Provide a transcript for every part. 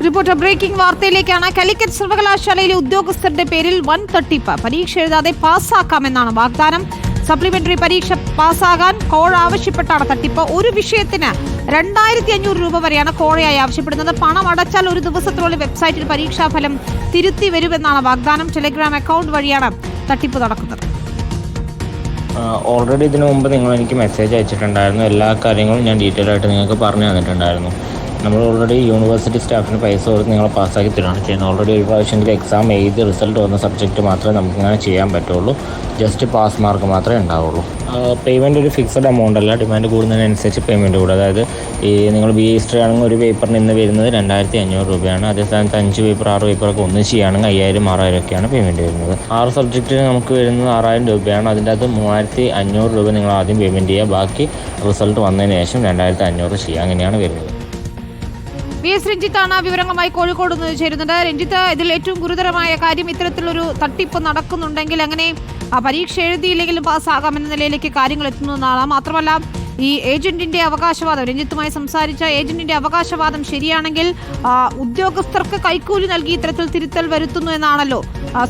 Reporter breaking വാർത്തയിലേക്കാണ്. Calicut സർവകലാശാലയിലെ ഉദ്യോഗസ്ഥരുടെ പേരിൽ വൻ തട്ടിപ്പ്. പരീക്ഷ എഴുതാതെ പാസ്സാക്കാമെന്നാണ് വാഗ്ദാനം. സപ്ലിമെന്ററി പരീക്ഷ പാസ്സാകാൻ കോഴ ആവശ്യപ്പെട്ടാണ് തട്ടിപ്പ്. ഒരു വിഷയത്തിന് 2500 രൂപ വരെയാണ് കോഴയായി ആവശ്യപ്പെടുന്നത്. പണം അടച്ചാൽ ഒരു ദിവസത്തിനുള്ളിൽ വെബ്സൈറ്റിൽ പരീക്ഷാഫലം തിരുത്തി വരുമെന്നാണ് വാഗ്ദാനം. ടെലിഗ്രാം അക്കൗണ്ട് വഴിയാണ് തട്ടിപ്പ് നടക്കുന്നത്. ഓൾറെഡി ഇതിനു മുമ്പ് നിങ്ങൾ എനിക്ക് മെസ്സേജ് അയച്ചിട്ടുണ്ടായിരുന്നു. എല്ലാ കാര്യങ്ങളും ഞാൻ ഡീറ്റെയിൽ ആയിട്ട് നിങ്ങൾക്ക് പറഞ്ഞു തന്നിട്ടുണ്ടായിരുന്നു. നമ്മൾ ഓൾറെഡി യൂണിവേഴ്സിറ്റി സ്റ്റാഫിന് പൈസ കൊടുത്ത് നിങ്ങളെ പാസ്സാക്കി തരുകയാണ് ചെയ്യുന്നത്. ഓൾറെഡി ഒരു പ്രാവശ്യമെങ്കിലും എക്സാം എഴുതി റിസൾട്ട് വന്ന സബ്ജക്റ്റ് മാത്രമേ നമുക്കിങ്ങനെ ചെയ്യാൻ പറ്റുള്ളൂ. ജസ്റ്റ് പാസ് മാർക്ക് മാത്രമേ ഉണ്ടാവുള്ളൂ. പേയ്മെൻറ്റ് ഒരു ഫിക്സഡ് എമൗണ്ട് അല്ല, ഡിമാൻഡ് കൂടുന്നതിനനുസരിച്ച് പേയ്മെൻറ്റ് കൂടും. അതായത് ഈ നിങ്ങൾ BA ഹിസ്റ്ററി ആണെങ്കിൽ ഒരു പേപ്പറിന് ഇന്ന് വരുന്നത് 2500 രൂപയാണ്. അതേ സ്ഥാനത്ത് 5 പേപ്പർ 6 പേപ്പറൊക്കെ ഒന്നിച്ച് ചെയ്യുകയാണെങ്കിൽ 5000 6000 ഒക്കെയാണ് പേയ്മെൻറ്റ് വരുന്നത്. 6 സബ്ജക്റ്റിന് നമുക്ക് വരുന്നത് 6000 രൂപയാണ്. അതിൻ്റെ അകത്ത് 3500 രൂപ നിങ്ങൾ ആദ്യം പേയ്മെൻറ്റ് ചെയ്യുക, ബാക്കി റിസൾട്ട് വന്നതിന് ശേഷം 2500 ചെയ്യുക. അങ്ങനെയാണ് വരുന്നത്. VS രഞ്ജിത്താണ് വിവരങ്ങളുമായി കോഴിക്കോട് നിന്ന് ചേരുന്നത്. രഞ്ജിത്ത്, ഇതിൽ ഏറ്റവും ഗുരുതരമായ കാര്യം ഇത്തരത്തിലൊരു തട്ടിപ്പ് നടക്കുന്നുണ്ടെങ്കിൽ അങ്ങനെ പരീക്ഷ എഴുതിയില്ലെങ്കിലും പാസ്സാകാമെന്ന നിലയിലേക്ക് കാര്യങ്ങൾ എത്തുന്നതാണ്. മാത്രമല്ല, ഈ ഏജന്റിന്റെ അവകാശവാദം, രഞ്ജിത്തുമായി സംസാരിച്ച ഏജന്റിന്റെ അവകാശവാദം ശരിയാണെങ്കിൽ ഉദ്യോഗസ്ഥർക്ക് കൈക്കൂലി നൽകി ഇത്തരത്തിൽ തിരുത്തൽ വരുത്തുന്നു എന്നാണല്ലോ.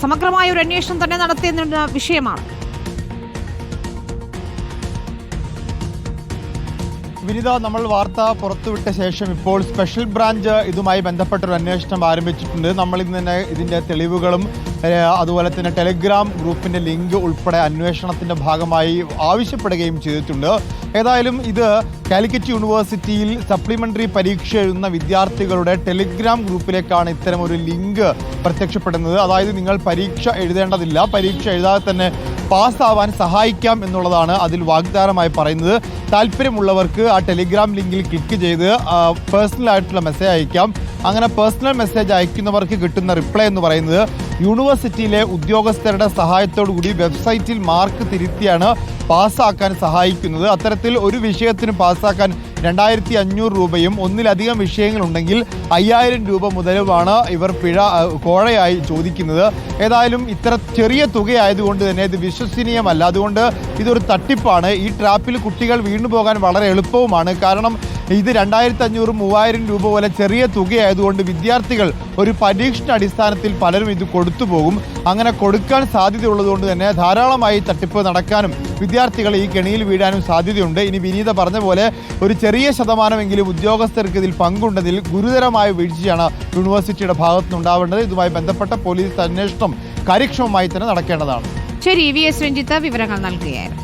സമഗ്രമായ ഒരു അന്വേഷണം തന്നെ നടത്തിയ വിഷയമാണ്. വിനിത, നമ്മൾ വാർത്ത പുറത്തുവിട്ട ശേഷം ഇപ്പോൾ സ്പെഷ്യൽ ബ്രാഞ്ച് ഇതുമായി ബന്ധപ്പെട്ടൊരു അന്വേഷണം ആരംഭിച്ചിട്ടുണ്ട്. നമ്മൾ ഇന്ന് തന്നെ ഇതിൻ്റെ തെളിവുകളും അതുപോലെ തന്നെ ടെലിഗ്രാം ഗ്രൂപ്പിൻ്റെ ലിങ്ക് ഉൾപ്പെടെ അന്വേഷണത്തിൻ്റെ ഭാഗമായി ആവശ്യപ്പെടുകയും ചെയ്തിട്ടുണ്ട്. ഏതായാലും ഇത് കാലിക്കറ്റ് യൂണിവേഴ്സിറ്റിയിൽ സപ്ലിമെൻ്ററി പരീക്ഷ എഴുതുന്ന വിദ്യാർത്ഥികളുടെ ടെലിഗ്രാം ഗ്രൂപ്പിലേക്കാണ് ഇത്തരം ഒരു ലിങ്ക് പ്രത്യക്ഷപ്പെടുന്നത്. അതായത് നിങ്ങൾ പരീക്ഷ എഴുതേണ്ടതില്ല, പരീക്ഷ എഴുതാതെ തന്നെ പാസ്സാവാൻ സഹായിക്കാം എന്നുള്ളതാണ് അതിൽ വാഗ്ദാനമായി പറയുന്നത്. താല്പര്യമുള്ളവർക്ക് ആ ടെലിഗ്രാം ലിങ്കിൽ ക്ലിക്ക് ചെയ്ത് പേഴ്സണലായിട്ടുള്ള മെസ്സേജ് അയക്കാം. അങ്ങനെ പേഴ്സണൽ മെസ്സേജ് അയക്കുന്നവർക്ക് കിട്ടുന്ന റിപ്ലൈ എന്ന് പറയുന്നത് യൂണിവേഴ്സിറ്റിയിലെ ഉദ്യോഗസ്ഥരുടെ സഹായത്തോടു കൂടി വെബ്സൈറ്റിൽ മാർക്ക് തിരുത്തിയാണ് പാസ്സാക്കാൻ സഹായിക്കുന്നത്. അത്തരത്തിൽ ഒരു വിഷയത്തിന് പാസ്സാക്കാൻ 2500 രൂപയും ഒന്നിലധികം വിഷയങ്ങളുണ്ടെങ്കിൽ 5000 രൂപ മുതലുമാണ് ഇവർ കോഴയായി ചോദിക്കുന്നത്. ഏതായാലും ഇത്ര ചെറിയ തുകയായതുകൊണ്ട് തന്നെ ഇത് വിശ്വസനീയമല്ല. അതുകൊണ്ട് ഇതൊരു തട്ടിപ്പാണ്. ഈ ട്രാപ്പിൽ കുട്ടികൾ വീണു പോകാൻ വളരെ എളുപ്പവുമാണ്. കാരണം ഇത് 2500 3000 രൂപ പോലെ ചെറിയ തുകയായതുകൊണ്ട് വിദ്യാർത്ഥികൾ ഒരു പരീക്ഷണ അടിസ്ഥാനത്തിൽ പലരും ഇത് കൊടുത്തു പോകും. അങ്ങനെ കൊടുക്കാൻ സാധ്യതയുള്ളതുകൊണ്ട് തന്നെ ധാരാളമായി തട്ടിപ്പ് നടക്കാനും വിദ്യാർത്ഥികൾ ഈ കെണിയിൽ വീഴാനും സാധ്യതയുണ്ട്. ഇനി വിനീത പറഞ്ഞ പോലെ ഒരു ചെറിയ ശതമാനമെങ്കിലും ഉദ്യോഗസ്ഥർക്ക് ഇതിൽ പങ്കുണ്ടതിൽ ഗുരുതരമായ വീഴ്ചയാണ് യൂണിവേഴ്സിറ്റിയുടെ ഭാഗത്തുനിന്നുണ്ടാവേണ്ടത്. ഇതുമായി ബന്ധപ്പെട്ട പോലീസ് അന്വേഷണം കാര്യക്ഷമമായി തന്നെ നടക്കേണ്ടതാണ്. ശരി, VS രഞ്ജിത്ത് വിവരങ്ങൾ നൽകുകയായിരുന്നു.